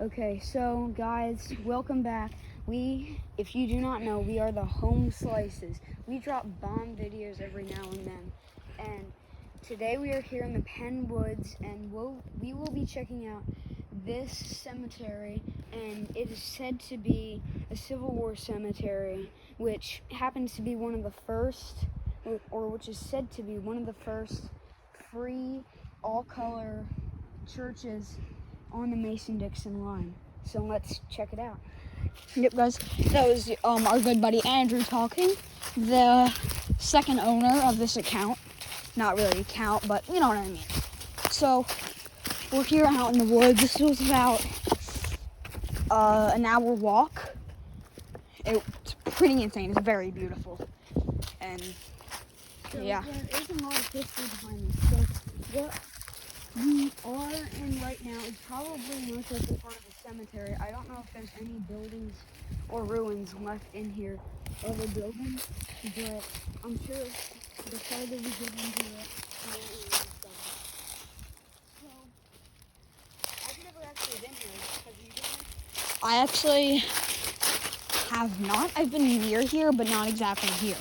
Okay, so guys, welcome back. If you do not know, we are the Home Slices. We drop bomb videos every now and then. And today we are here in the Penwoods, and we will be checking out this cemetery. And it is said to be a Civil War cemetery, which happens to be one of the first, or which is said to be one of the first free, all-color churches on the Mason-Dixon line. So let's check it out. Yep, guys, that was our good buddy Andrew talking, the second owner of this account. Not really account, but you know what I mean. So we're here out in the woods. This was about an hour walk. It's pretty insane. It's very beautiful, and So yeah. there is a lot of history behind this. So what we are in right now is probably most likely part of the cemetery. I don't know if there's any buildings or ruins left in here of a building, but I'm sure the farther we get into it, the more we will discover. So I've never actually been here. Have you been? I actually have not. I've been near here, but not exactly here.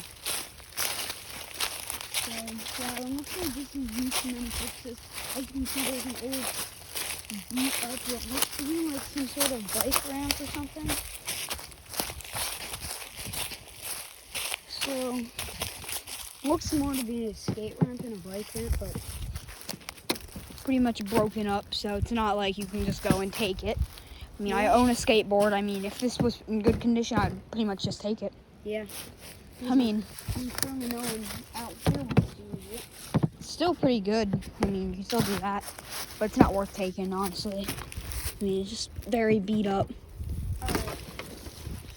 So it looks like this is used in many pictures. As you can see, there's an old beat up what looks to be like some sort of bike ramp or something. So looks more to be a skate ramp than a bike ramp, but Pretty much broken up, so it's not like you can just go and take it. I mean, I own a skateboard. I mean, if this was in good condition, I'd pretty much just take it. yeah. I mean, I'm sure no one out here wants to use it. it's still pretty good. I mean, you can still do that, but it's not worth taking, honestly. I mean, it's just very beat up.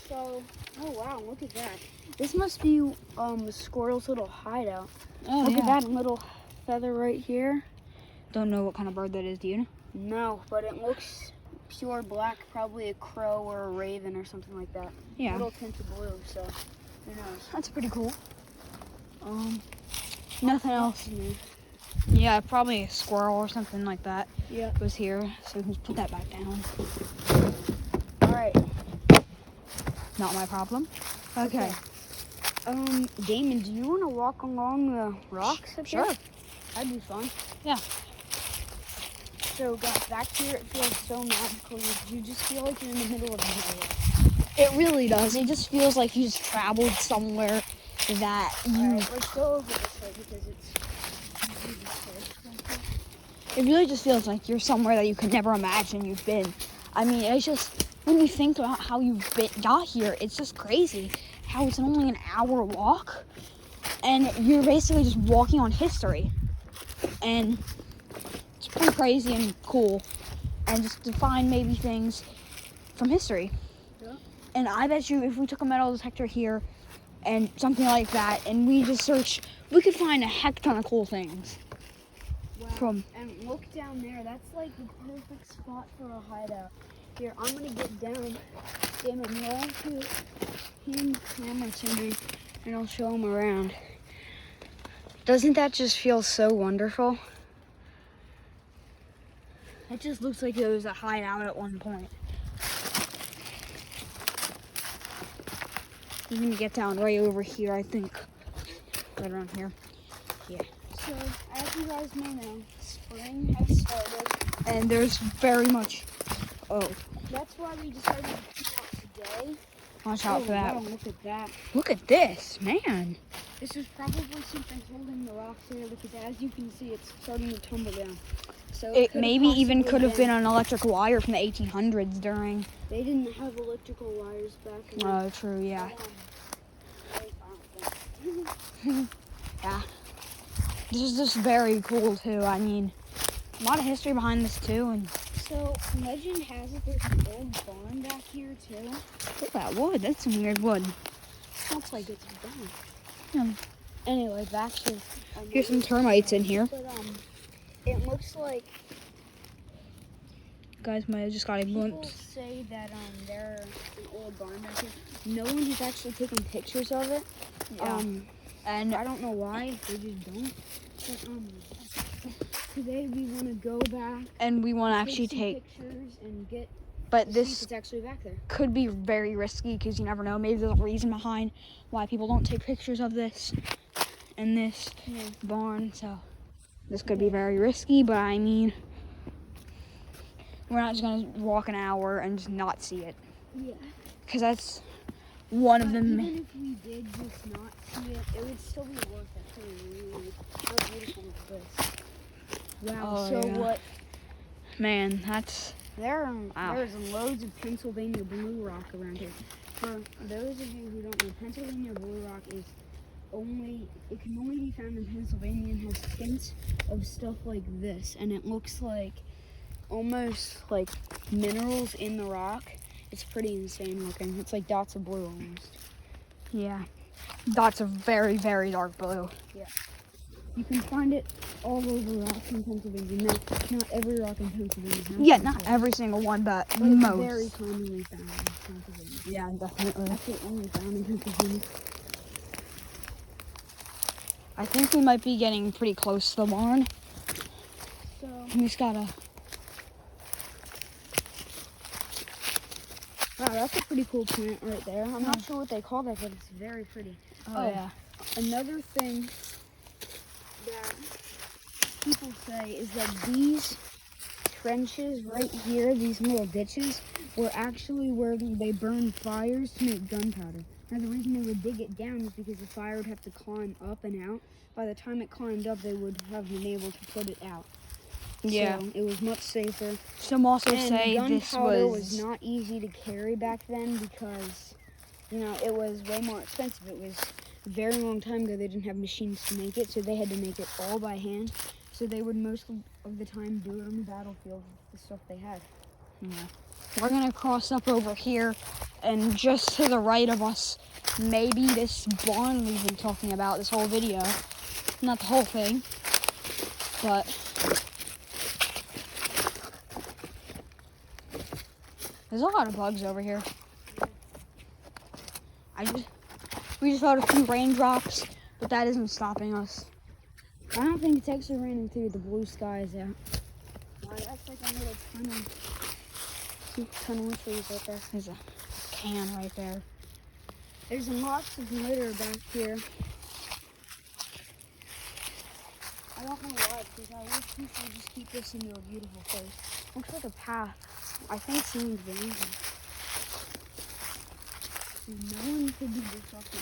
So, oh wow, look at that. This must be a squirrel's little hideout. Look at that little feather right here. Don't know what kind of bird that is, do you know? No, but it looks pure black, probably a crow or a raven or something like that. Yeah. A little tint of blue, so who knows. That's pretty cool. Nothing else. Yeah. Yeah, probably a squirrel or something like that Yeah. was here, so we can just put that back down. All right. Not my problem. Okay. Damon, do you want to walk along the rocks up Sure. here? That'd be fun. Yeah. So, guys, back here, it feels so magical. You just feel like you're in the middle of nowhere. It really does. It just feels like you just traveled somewhere that you... Alright, let's go over this way because it's... It really just feels like you're somewhere that you could never imagine you've been. I mean, it's just, when you think about how got here, it's just crazy how it's only an hour walk and you're basically just walking on history. And it's pretty crazy and cool. And just to find maybe things from history. Yeah. And I bet you if we took a metal detector here and something like that and we just search, we could find a heck ton of cool things. Wow. And look down there. That's like the perfect spot for a hideout. Here, I'm gonna get down. Damon, roll to hand camera to me, and I'll show him around. Doesn't that just feel so wonderful? It just looks like it was a hideout at one point. We're gonna get down right over here, I think. Right around here. Yeah. So, as you guys may know, spring has started. And there's very much... Oh, That's why we decided to come out today. watch out for that. Wow, look at that. Look at this, man. This is probably something holding the rocks there because as you can see, it's starting to tumble down. So It could've maybe even possibly could have been an electric wire from the 1800s during... They didn't have electrical wires back then. Oh, true, yeah. Yeah. This is just very cool, too. I mean, a lot of history behind this, too. And So, legend has it there's an old barn back here, too. look at that wood. That's some weird wood. Looks like it's a barn. Yeah. Anyway, back to... Here's some termites in here. But, it looks like Guys might have just got a people glimpse. say that there's an old barn back here. No one has actually taken pictures of it. Yeah. And I don't know why, they just don't. But, today we want to go back, And we want to actually some take... pictures, and get But To see if this it's actually back there. could be very risky because you never know. Maybe there's a reason behind why people don't take pictures of this and this barn. So this could be very risky, but I mean, we're not just gonna walk an hour and just not see it. Yeah. Because that's one of them. Even if we did just not see it, it would still be worth it. How beautiful is this? Wow. Oh, so yeah. what? Man, that's There's loads of Pennsylvania blue rock around here. For those of you who don't know, Pennsylvania blue rock it can only be found in Pennsylvania and has tints of stuff like this, and it looks like almost like minerals in the rock. It's pretty insane looking. It's like dots of blue almost. yeah. Dots of very, very dark blue. You can find it all over rocks in Pennsylvania. Not every rock in Pennsylvania has Yeah, it, not every single one, but but most. it's very commonly found in Pennsylvania. Yeah, definitely. Actually, only found in Pennsylvania. I think we might be getting pretty close to the barn. So We just gotta. wow, that's a pretty cool plant right there. I'm not sure what they call that, but it's very pretty. Oh, yeah. Another thing that people say is that these trenches right here, these little ditches, were actually where they burned fires to make gunpowder. Now the reason they would dig it down is because the fire would have to climb up and out. By the time it climbed up, they would have been able to put it out. Yeah. So it was much safer. Some also And say this gunpowder was. was not easy to carry back then because, it was way more expensive. It was a very long time ago. They didn't have machines to make it, so they had to make it all by hand. So they would most of the time do it on the battlefield with the stuff they had. Yeah. We're gonna cross up over here, and just to the right of us, maybe this barn we've been talking about this whole video. Not the whole thing, but there's a lot of bugs over here. We just felt a few raindrops, but that isn't stopping us. I don't think it's actually raining through. The blue sky is out. Wow, that's like a little tunnel. See, tunnel of trees right there. There's a can right there. There's lots of litter back here. I don't know why, because I wish people would just keep this into a beautiful place. Looks like a path. I think someone's been in here. No one could be disrupted.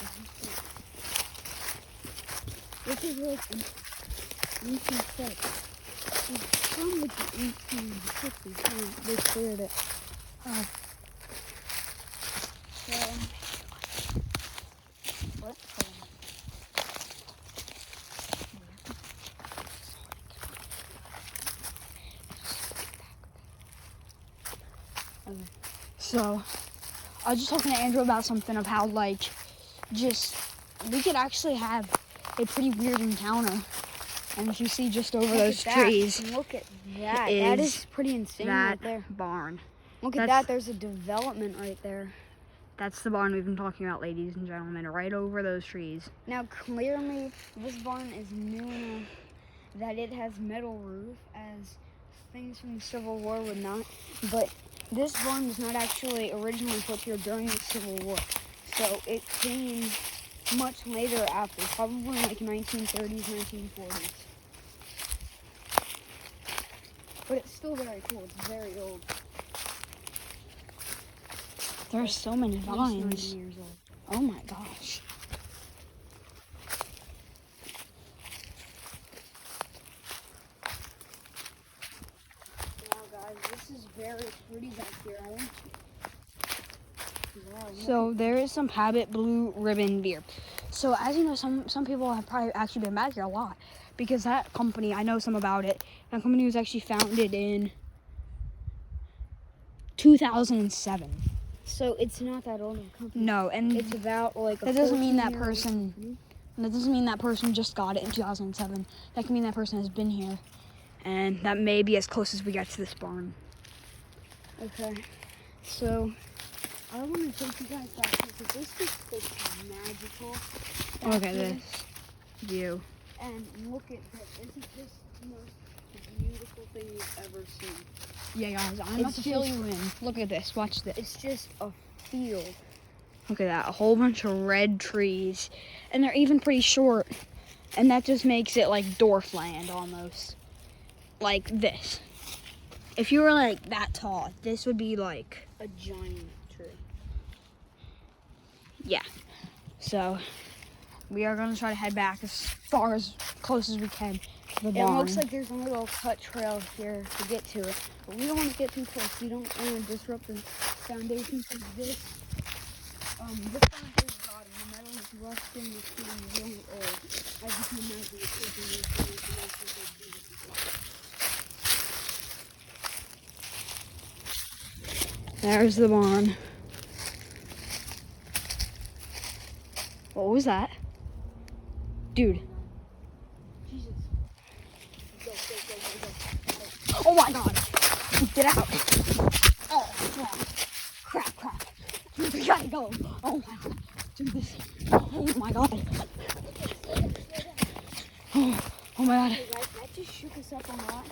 This is like an ancient set. It's from like the 1860s. They cleared it. Oh. So, what? Okay. So, I was just talking to Andrew about something of how, like, we could actually have a pretty weird encounter. And if you see just over those trees, Look at that. is That is pretty insane that right there. barn. Look at that. There's a development right there. That's the barn we've been talking about, ladies and gentlemen, right over those trees. Now, clearly, this barn is new enough that it has metal roof, as things from the Civil War would not. But this barn was not actually originally put here during the Civil War. So it came much later after, probably like 1930s, 1940s. But it's still very cool. It's very old. There's so many At least 90 vines. years old. Oh my gosh. Wow, guys, this is very pretty back here. I want you. Wow, So there is some Habit blue ribbon deer. So as you know, some people have probably actually been back here a lot because that company, I know some about it. That company was actually founded in 2007. so it's not that old of a company. No, and It's about like a that doesn't mean that 14-year-old person. company. That doesn't mean that person just got it in 2007. That can mean that person has been here, and that may be as close as we get to this barn. Okay, so I want to take you guys back here because this just looks magical. back Look at here. this view. And look at this. Isn't this the most beautiful thing you've ever seen? Yeah, guys, I'm It's about to fill just- you in. Look at this. Watch this. It's just a field. Look at that. A whole bunch of red trees. And they're even pretty short. And that just makes it like dwarf land almost. Like this. If you were like that tall, this would be like, A giant tree. yeah. So we are gonna try to head back as far as close as we can to the It barn. looks like there's a little cut trail here to get to it, but we don't want to get too close. We don't want to disrupt the foundations of this. This barn is rotting. The metal is rusting. It's getting really old. As you can imagine, it's taking years to make the most of it. There's the barn. What was that? Dude. Jesus. Go, go, go, go, go. Oh my god. Get out. Oh, crap. Crap. We gotta go. Oh my god. Do this. Oh my god. Oh my god. Hey guys, that just shook us up a lot.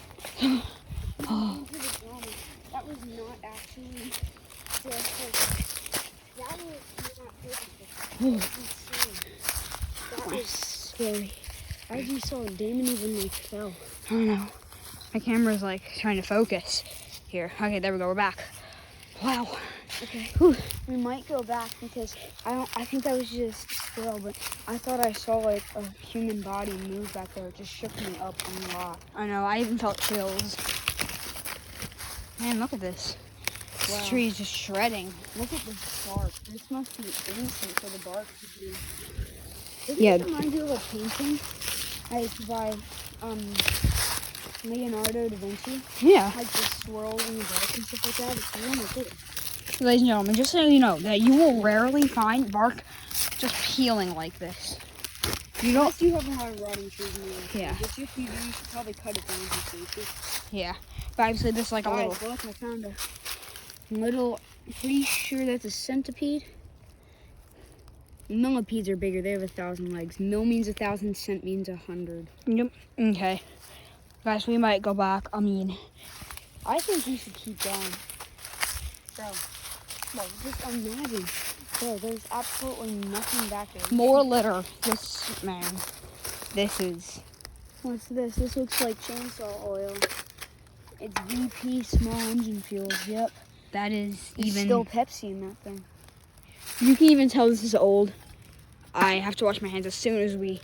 Oh. Into the drama. That was not actually that was not purposeful. That was insane. That was scary. As you saw, Damon even like fell. I don't know. My camera's like trying to focus here. Okay, there we go. We're back. Wow. Okay. Whew. We might go back because I think that was just a squirrel, but I thought I saw like a human body move back there. It just shook me up a lot. I know. I even felt chills. Man, look at this. Wow. This tree is just shredding. Look at this bark. This must be instant for the bark to be. Yeah. Doesn't this remind you of a painting? Like by Leonardo da Vinci? Yeah. Like the swirls in the bark and stuff like that. It's really good. Ladies and gentlemen, just so you know that you will rarely find bark just peeling like this. You don't. Unless you have a lot of rotting trees in the Yeah. Which if you do, you should probably cut it down to safety. Yeah. But obviously this is like a Guys, little. look, I found a little, pretty sure that's a centipede. Millipedes are bigger. They have 1,000 legs. Mill means 1,000. Cent means 100. Yep. Okay. Guys, we might go back. I mean, I think we should keep going. Bro, just imagine. Bro, there's absolutely nothing back there. more litter. This, man. This is. What's this? This looks like chainsaw oil. It's VP small engine fuels. Yep. That is There's even. still Pepsi in that thing. You can even tell this is old. I have to wash my hands as soon as we